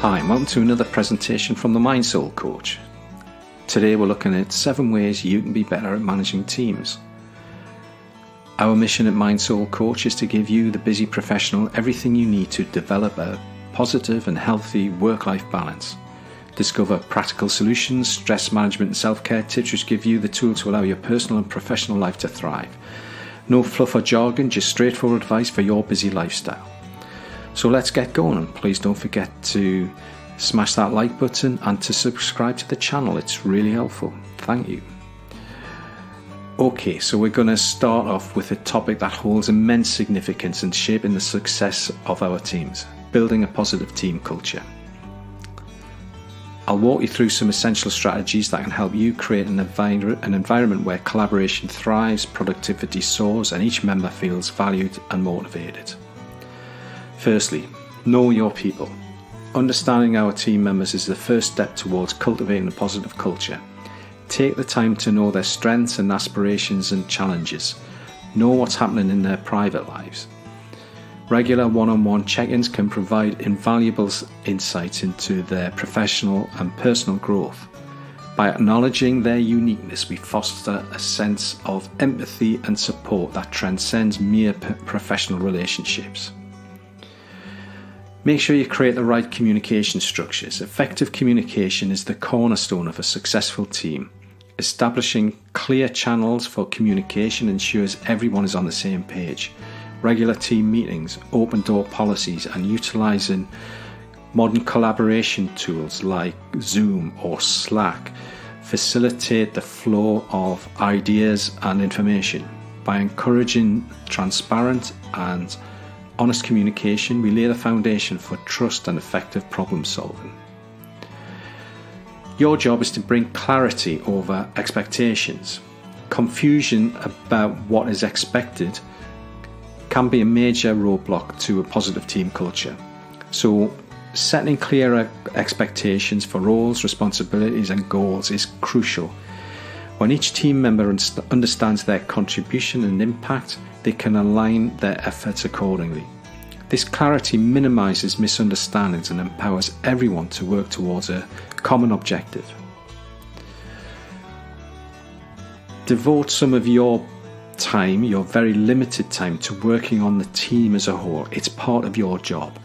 Hi, and welcome to another presentation from the Mind Soul Coach. Today we're looking at 7 ways you can be better at managing teams. Our mission at Mind Soul Coach is to give you, the busy professional, everything you need to develop a positive and healthy work-life balance. Discover practical solutions, stress management and self-care tips which give you the tool to allow your personal and professional life to thrive. No fluff or jargon, just straightforward advice for your busy lifestyle. So let's get going, and please don't forget to smash that like button and to subscribe to the channel. It's really helpful. Thank you. Okay, so we're going to start off with a topic that holds immense significance in shaping the success of our teams: building a positive team culture. I'll walk you through some essential strategies that can help you create an environment where collaboration thrives, productivity soars, and each member feels valued and motivated. Firstly, know your people. Understanding our team members is the first step towards cultivating a positive culture. Take the time to know their strengths and aspirations and challenges. Know what's happening in their private lives. Regular one-on-one check-ins can provide invaluable insights into their professional and personal growth. By acknowledging their uniqueness, we foster a sense of empathy and support that transcends mere professional relationships. Make sure you create the right communication structures. Effective communication is the cornerstone of a successful team. Establishing clear channels for communication ensures everyone is on the same page. Regular team meetings, open door policies, and utilising modern collaboration tools like Zoom or Slack facilitate the flow of ideas and information. By encouraging transparent and honest communication, we lay the foundation for trust and effective problem solving. Your job is to bring clarity over expectations. Confusion about what is expected can be a major roadblock to a positive team culture. So, setting clearer expectations for roles, responsibilities, and goals is crucial. When each team member understands their contribution and impact, they can align their efforts accordingly. This clarity minimises misunderstandings and empowers everyone to work towards a common objective. Devote some of your time, your very limited time, to working on the team as a whole. It's part of your job.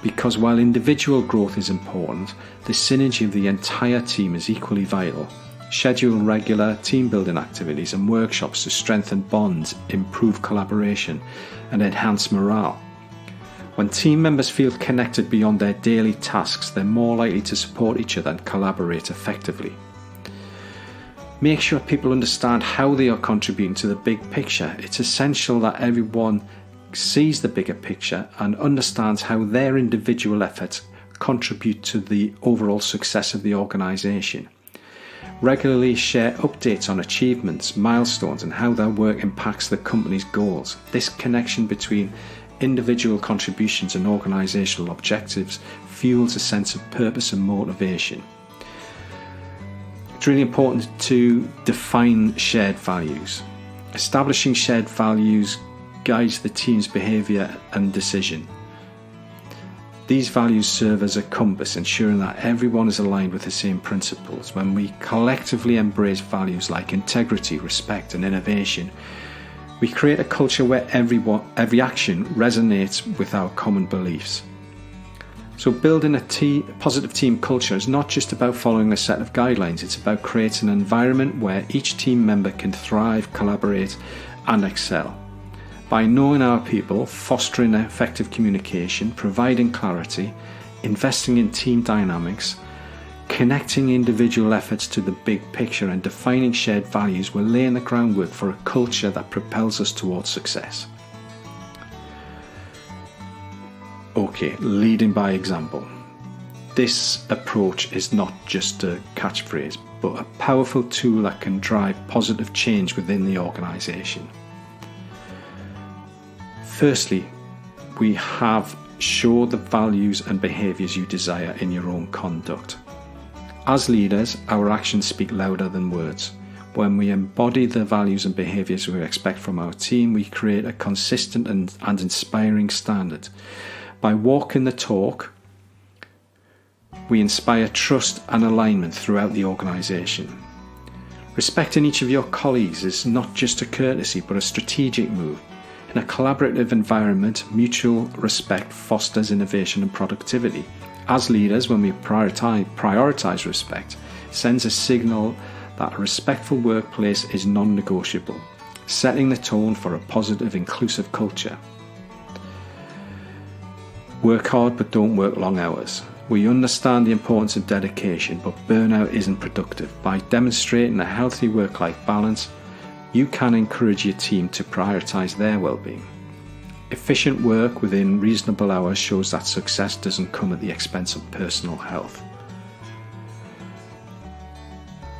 Because while individual growth is important, the synergy of the entire team is equally vital. Schedule regular team building activities and workshops to strengthen bonds, improve collaboration, and enhance morale. When team members feel connected beyond their daily tasks, they're more likely to support each other and collaborate effectively. Make sure people understand how they are contributing to the big picture. It's essential that everyone sees the bigger picture and understands how their individual efforts contribute to the overall success of the organisation. Regularly share updates on achievements, milestones, and how their work impacts the company's goals. This connection between individual contributions and organisational objectives fuels a sense of purpose and motivation. It's really important to define shared values. Establishing shared values guides the team's behaviour and decision. These values serve as a compass, ensuring that everyone is aligned with the same principles. When we collectively embrace values like integrity, respect, and innovation, we create a culture where every action resonates with our common beliefs. So building a positive team culture is not just about following a set of guidelines, it's about creating an environment where each team member can thrive, collaborate, and excel. By knowing our people, fostering effective communication, providing clarity, investing in team dynamics, connecting individual efforts to the big picture, and defining shared values, we're laying the groundwork for a culture that propels us towards success. Okay, leading by example. This approach is not just a catchphrase, but a powerful tool that can drive positive change within the organisation. Firstly, we have show the values and behaviours you desire in your own conduct. As leaders, our actions speak louder than words. When we embody the values and behaviours we expect from our team, we create a consistent and inspiring standard. By walking the talk, We inspire trust and alignment throughout the organisation. Respecting each of your colleagues is not just a courtesy but a strategic move. In a collaborative environment, mutual respect fosters innovation and productivity. As leaders, when we prioritise respect, it sends a signal that a respectful workplace is non-negotiable, setting the tone for a positive, inclusive culture. Work hard but don't work long hours. We understand the importance of dedication, but burnout isn't productive. By demonstrating a healthy work-life balance, you can encourage your team to prioritise their well-being. Efficient work within reasonable hours shows that success doesn't come at the expense of personal health.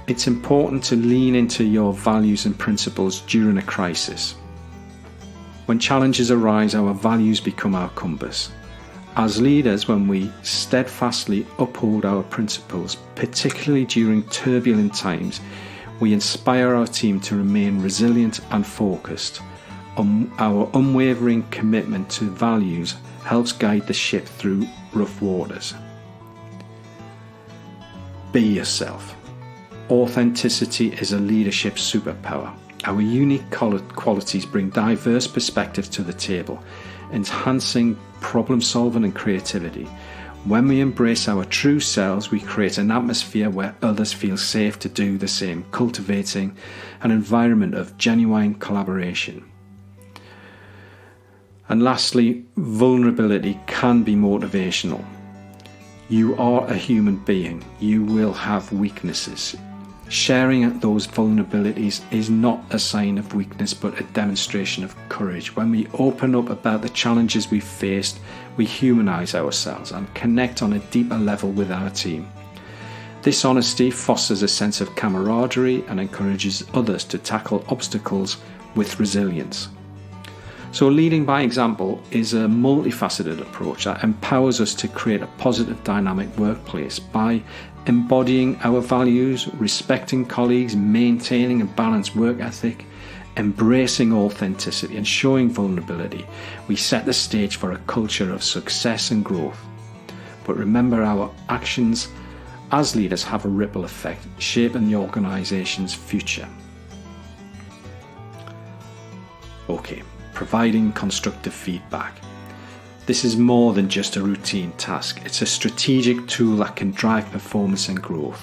It's important to lean into your values and principles during a crisis. When challenges arise, our values become our compass. As leaders, when we steadfastly uphold our principles, particularly during turbulent times, we inspire our team to remain resilient and focused. Our unwavering commitment to values helps guide the ship through rough waters. Be yourself. Authenticity is a leadership superpower. Our unique qualities bring diverse perspectives to the table, enhancing problem solving and creativity. When we embrace our true selves, we create an atmosphere where others feel safe to do the same, cultivating an environment of genuine collaboration. And lastly, vulnerability can be motivational. You are a human being. You will have weaknesses. Sharing those vulnerabilities is not a sign of weakness but a demonstration of courage. When we open up about the challenges we've faced, we humanise ourselves and connect on a deeper level with our team. This honesty fosters a sense of camaraderie and encourages others to tackle obstacles with resilience. So leading by example is a multifaceted approach that empowers us to create a positive dynamic workplace by embodying our values, respecting colleagues, maintaining a balanced work ethic, embracing authenticity and showing vulnerability. We set the stage for a culture of success and growth. But remember, our actions as leaders have a ripple effect, shaping the organisation's future. Okay, providing constructive feedback. This is more than just a routine task. It's a strategic tool that can drive performance and growth.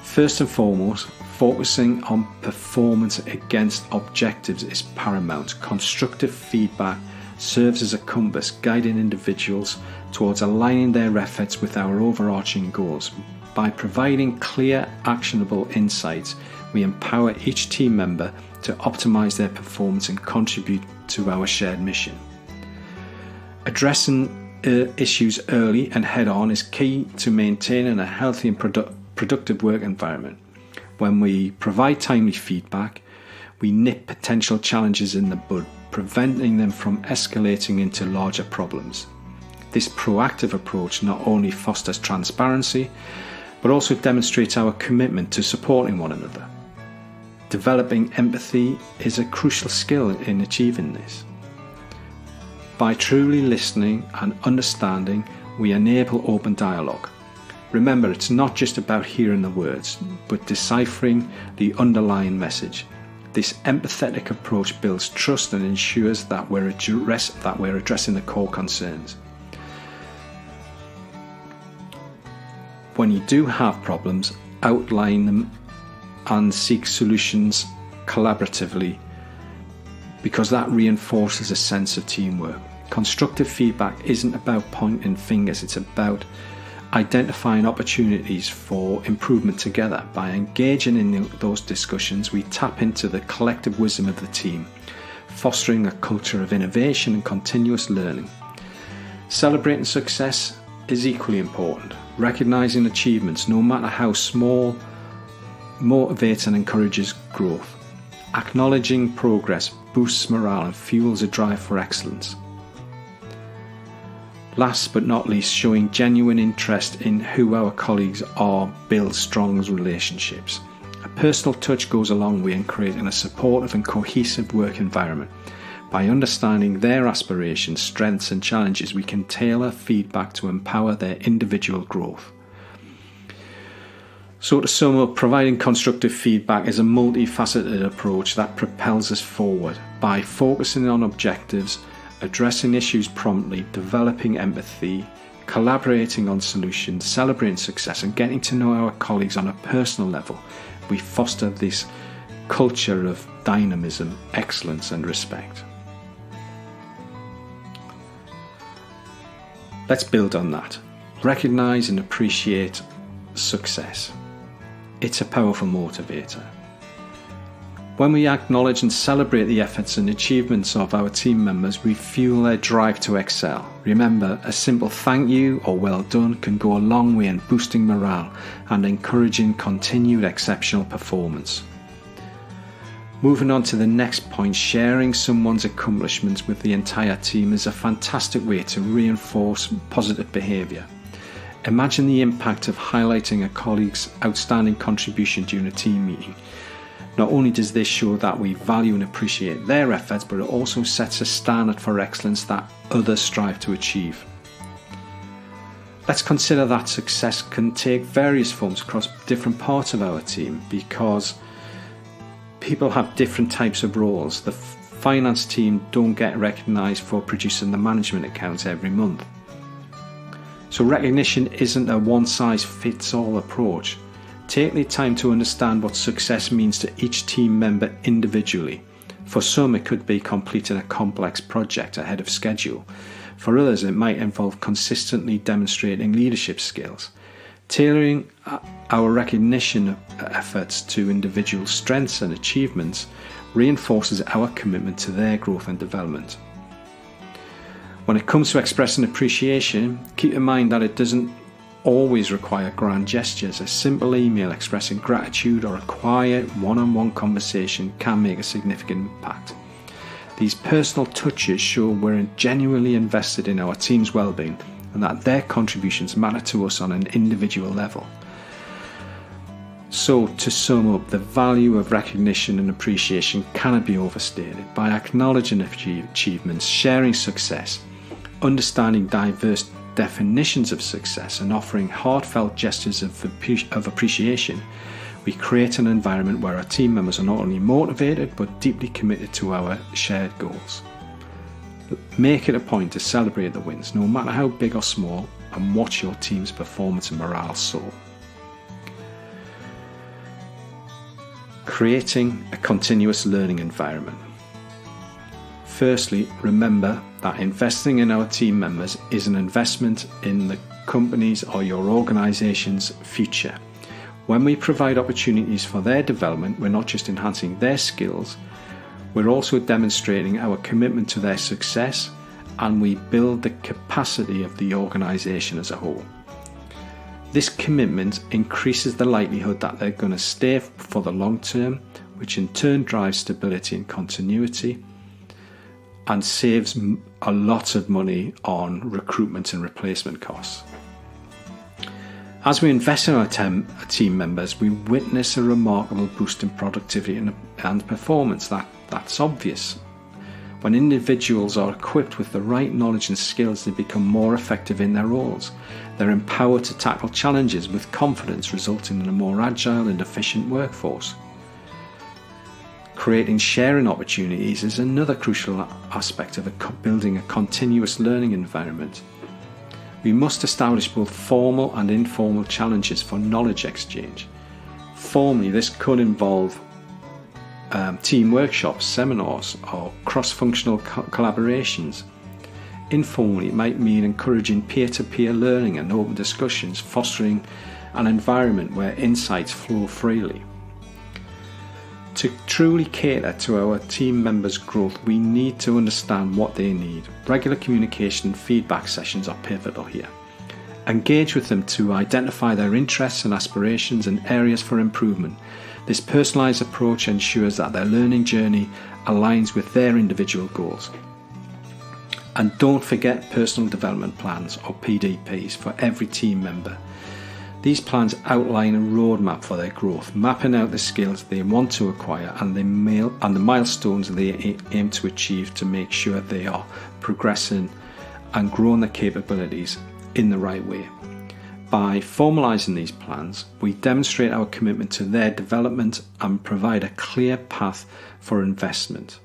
First and foremost, focusing on performance against objectives is paramount. Constructive feedback serves as a compass, guiding individuals towards aligning their efforts with our overarching goals. By providing clear, actionable insights, we empower each team member to optimize their performance and contribute to our shared mission. Addressing issues early and head-on is key to maintaining a healthy and productive work environment. When we provide timely feedback, we nip potential challenges in the bud, preventing them from escalating into larger problems. This proactive approach not only fosters transparency, but also demonstrates our commitment to supporting one another. Developing empathy is a crucial skill in achieving this. By truly listening and understanding, we enable open dialogue. Remember, it's not just about hearing the words, but deciphering the underlying message. This empathetic approach builds trust and ensures that we're addressing the core concerns. When you do have problems, outline them and seek solutions collaboratively, because that reinforces a sense of teamwork. Constructive feedback isn't about pointing fingers, it's about identifying opportunities for improvement together. By engaging in those discussions, we tap into the collective wisdom of the team, fostering a culture of innovation and continuous learning. Celebrating success is equally important. Recognizing achievements, no matter how small, motivates and encourages growth. Acknowledging progress boosts morale and fuels a drive for excellence. Last but not least, showing genuine interest in who our colleagues are builds strong relationships. A personal touch goes a long way in creating a supportive and cohesive work environment. By understanding their aspirations, strengths and challenges, we can tailor feedback to empower their individual growth. So to sum up, providing constructive feedback is a multifaceted approach that propels us forward by focusing on objectives, addressing issues promptly, developing empathy, collaborating on solutions, celebrating success, and getting to know our colleagues on a personal level. We foster this culture of dynamism, excellence, and respect. Let's build on that. Recognize and appreciate success. It's a powerful motivator. When we acknowledge and celebrate the efforts and achievements of our team members, we fuel their drive to excel. Remember, a simple thank you or well done can go a long way in boosting morale and encouraging continued exceptional performance. Moving on to the next point, sharing someone's accomplishments with the entire team is a fantastic way to reinforce positive behaviour. Imagine the impact of highlighting a colleague's outstanding contribution during a team meeting. Not only does this show that we value and appreciate their efforts, but it also sets a standard for excellence that others strive to achieve. Let's consider that success can take various forms across different parts of our team because people have different types of roles. The finance team don't get recognised for producing the management accounts every month. So recognition isn't a one-size-fits-all approach. Take the time to understand what success means to each team member individually. For some, it could be completing a complex project ahead of schedule. For others, it might involve consistently demonstrating leadership skills. Tailoring our recognition efforts to individual strengths and achievements reinforces our commitment to their growth and development. When it comes to expressing appreciation, keep in mind that it doesn't always require grand gestures. A simple email expressing gratitude or a quiet one-on-one conversation can make a significant impact. These personal touches show we're genuinely invested in our team's well-being and that their contributions matter to us on an individual level. So, to sum up, the value of recognition and appreciation cannot be overstated. By acknowledging achievements, sharing success, understanding diverse definitions of success, and offering heartfelt gestures of appreciation, we create an environment where our team members are not only motivated but deeply committed to our shared goals. Make it a point to celebrate the wins, no matter how big or small, and watch your team's performance and morale soar. Creating a continuous learning environment. Firstly, remember that investing in our team members is an investment in the company's or your organisation's future. When we provide opportunities for their development, we're not just enhancing their skills, we're also demonstrating our commitment to their success, and we build the capacity of the organisation as a whole. This commitment increases the likelihood that they're going to stay for the long term, which in turn drives stability and continuity and saves a lot of money on recruitment and replacement costs. As we invest in our team members, we witness a remarkable boost in productivity and performance. That's obvious. When individuals are equipped with the right knowledge and skills, they become more effective in their roles. They're empowered to tackle challenges with confidence, resulting in a more agile and efficient workforce. Creating sharing opportunities is another crucial aspect of building a continuous learning environment. We must establish both formal and informal challenges for knowledge exchange. Formally, this could involve team workshops, seminars, or cross-functional collaborations. Informally, it might mean encouraging peer-to-peer learning and open discussions, fostering an environment where insights flow freely. To truly cater to our team members' growth, we need to understand what they need. Regular communication and feedback sessions are pivotal here. Engage with them to identify their interests and aspirations and areas for improvement. This personalised approach ensures that their learning journey aligns with their individual goals. And don't forget personal development plans or PDPs for every team member. These plans outline a roadmap for their growth, mapping out the skills they want to acquire and the milestones they aim to achieve to make sure they are progressing and growing their capabilities in the right way. By formalising these plans, we demonstrate our commitment to their development and provide a clear path for investment.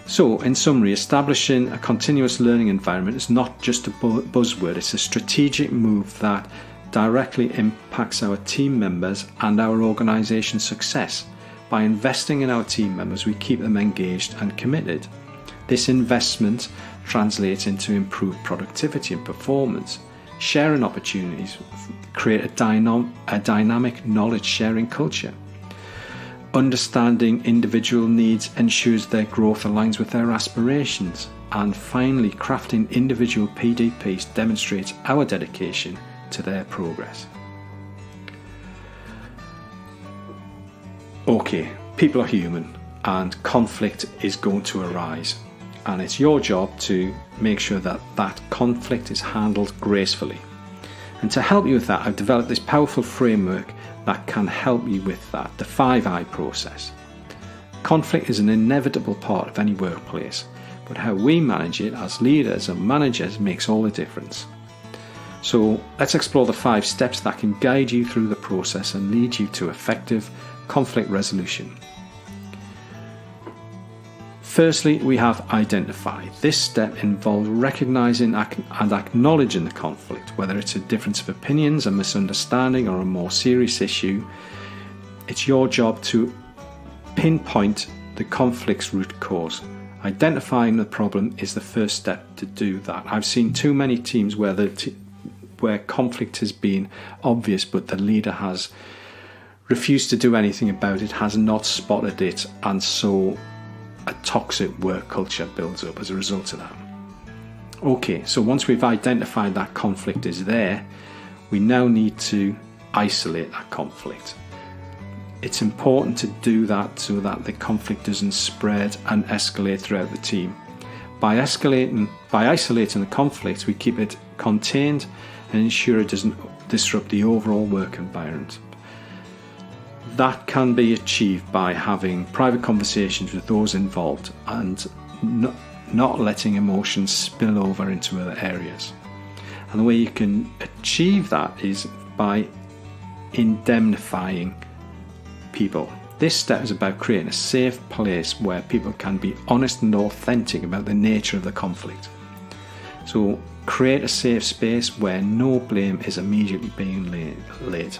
So, in summary, establishing a continuous learning environment is not just a buzzword, it's a strategic move that directly impacts our team members and our organisation's success. By investing in our team members, we keep them engaged and committed. This investment translates into improved productivity and performance. Sharing opportunities create a dynamic knowledge sharing culture. Understanding individual needs ensures their growth aligns with their aspirations. And finally, crafting individual PDPs demonstrates our dedication to their progress. Okay, people are human and conflict is going to arise. And it's your job to make sure that that conflict is handled gracefully. And to help you with that, I've developed this powerful framework that can help you with that, the 5I process. Conflict is an inevitable part of any workplace, but how we manage it as leaders and managers makes all the difference. So let's explore the 5 steps that can guide you through the process and lead you to effective conflict resolution. Firstly, we have identify. This step involves recognising and acknowledging the conflict, whether it's a difference of opinions, a misunderstanding, or a more serious issue. It's your job to pinpoint the conflict's root cause. Identifying the problem is the first step to do that. I've seen too many teams where conflict has been obvious, but the leader has refused to do anything about it, has not spotted it, and so a toxic work culture builds up as a result of that. Okay, so once we've identified that conflict is there, we now need to isolate that conflict. It's important to do that so that the conflict doesn't spread and escalate throughout the team. By isolating the conflict, we keep it contained and ensure it doesn't disrupt the overall work environment. That can be achieved by having private conversations with those involved and not letting emotions spill over into other areas. And the way you can achieve that is by indemnifying people. This step is about creating a safe place where people can be honest and authentic about the nature of the conflict. So create a safe space where no blame is immediately being laid.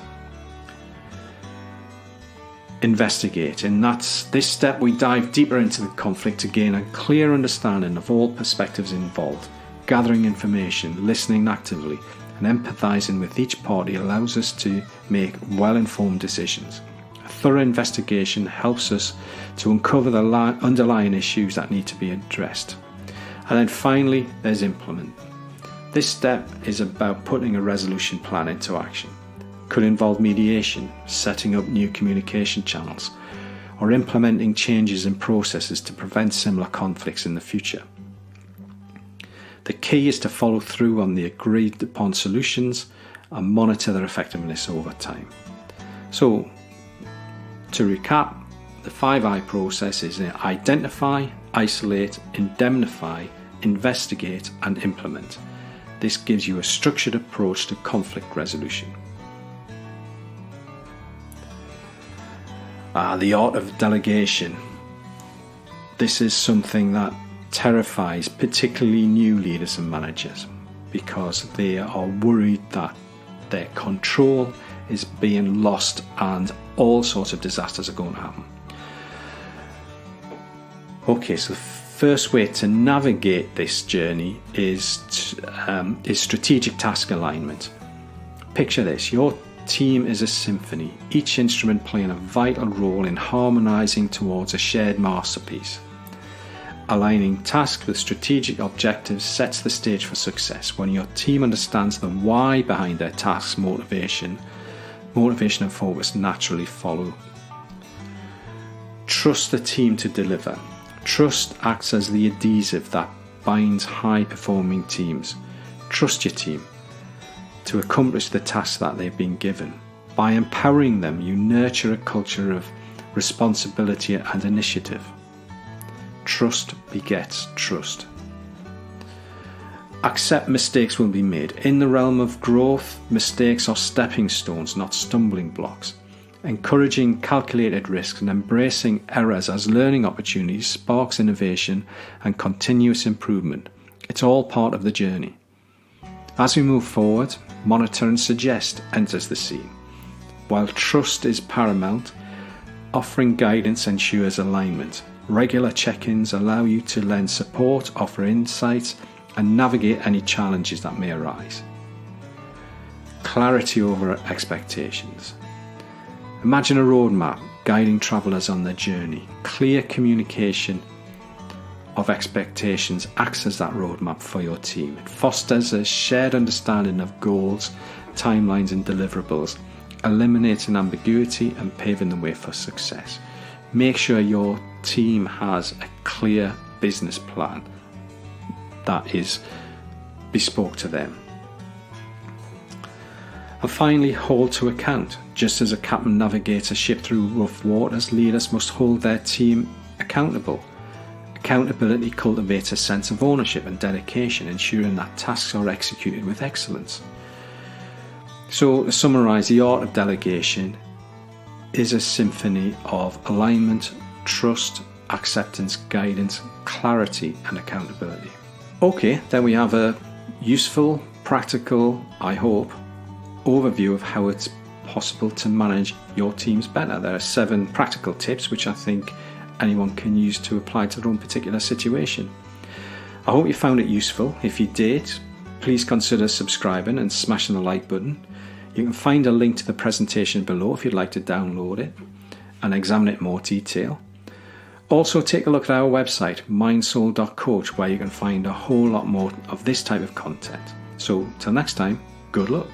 Investigate. In this step, we dive deeper into the conflict to gain a clear understanding of all perspectives involved. Gathering information, listening actively, and empathizing with each party allows us to make well-informed decisions. A thorough investigation helps us to uncover the underlying issues that need to be addressed. And then finally, there's implement. This step is about putting a resolution plan into action. Could involve mediation, setting up new communication channels, or implementing changes in processes to prevent similar conflicts in the future. The key is to follow through on the agreed upon solutions and monitor their effectiveness over time. So, to recap, the 5I process is identify, isolate, indemnify, investigate, and implement. This gives you a structured approach to conflict resolution. The art of delegation. This is something that terrifies particularly new leaders and managers because they are worried that their control is being lost and all sorts of disasters are going to happen. Okay, so the first way to navigate this journey is strategic task alignment. Picture this, your team is a symphony, each instrument playing a vital role in harmonizing towards a shared masterpiece. Aligning tasks with strategic objectives sets the stage for success. When your team understands the why behind their tasks, motivation and focus naturally follow. Trust the team to deliver. Trust acts as the adhesive that binds high-performing teams. Trust your team to accomplish the tasks that they've been given. By empowering them, you nurture a culture of responsibility and initiative. Trust begets trust. Accept mistakes will be made. In the realm of growth, mistakes are stepping stones, not stumbling blocks. Encouraging calculated risks and embracing errors as learning opportunities sparks innovation and continuous improvement. It's all part of the journey. As we move forward, monitor and suggest enters the scene. While trust is paramount, offering guidance ensures alignment. Regular check-ins allow you to lend support, offer insights, and navigate any challenges that may arise. Clarity over expectations. Imagine a roadmap guiding travellers on their journey. Clear communication of expectations acts as that roadmap for your team. It fosters a shared understanding of goals, timelines and deliverables, eliminating ambiguity and paving the way for success. Make sure your team has a clear business plan that is bespoke to them. And finally, hold to account. Just as a captain navigates a ship through rough waters, leaders must hold their team accountable. Accountability cultivates a sense of ownership and dedication, ensuring that tasks are executed with excellence. So, to summarise, the art of delegation is a symphony of alignment, trust, acceptance, guidance, clarity and accountability. Okay, then we have a useful, practical, I hope, overview of how it's possible to manage your teams better. There are 7 practical tips which I think anyone can use to apply to their own particular situation. I hope you found it useful. If you did, please consider subscribing and smashing the like button. You can find a link to the presentation below if you'd like to download it and examine it in more detail. Also, take a look at our website, mindsoul.coach, where you can find a whole lot more of this type of content. So, till next time, good luck.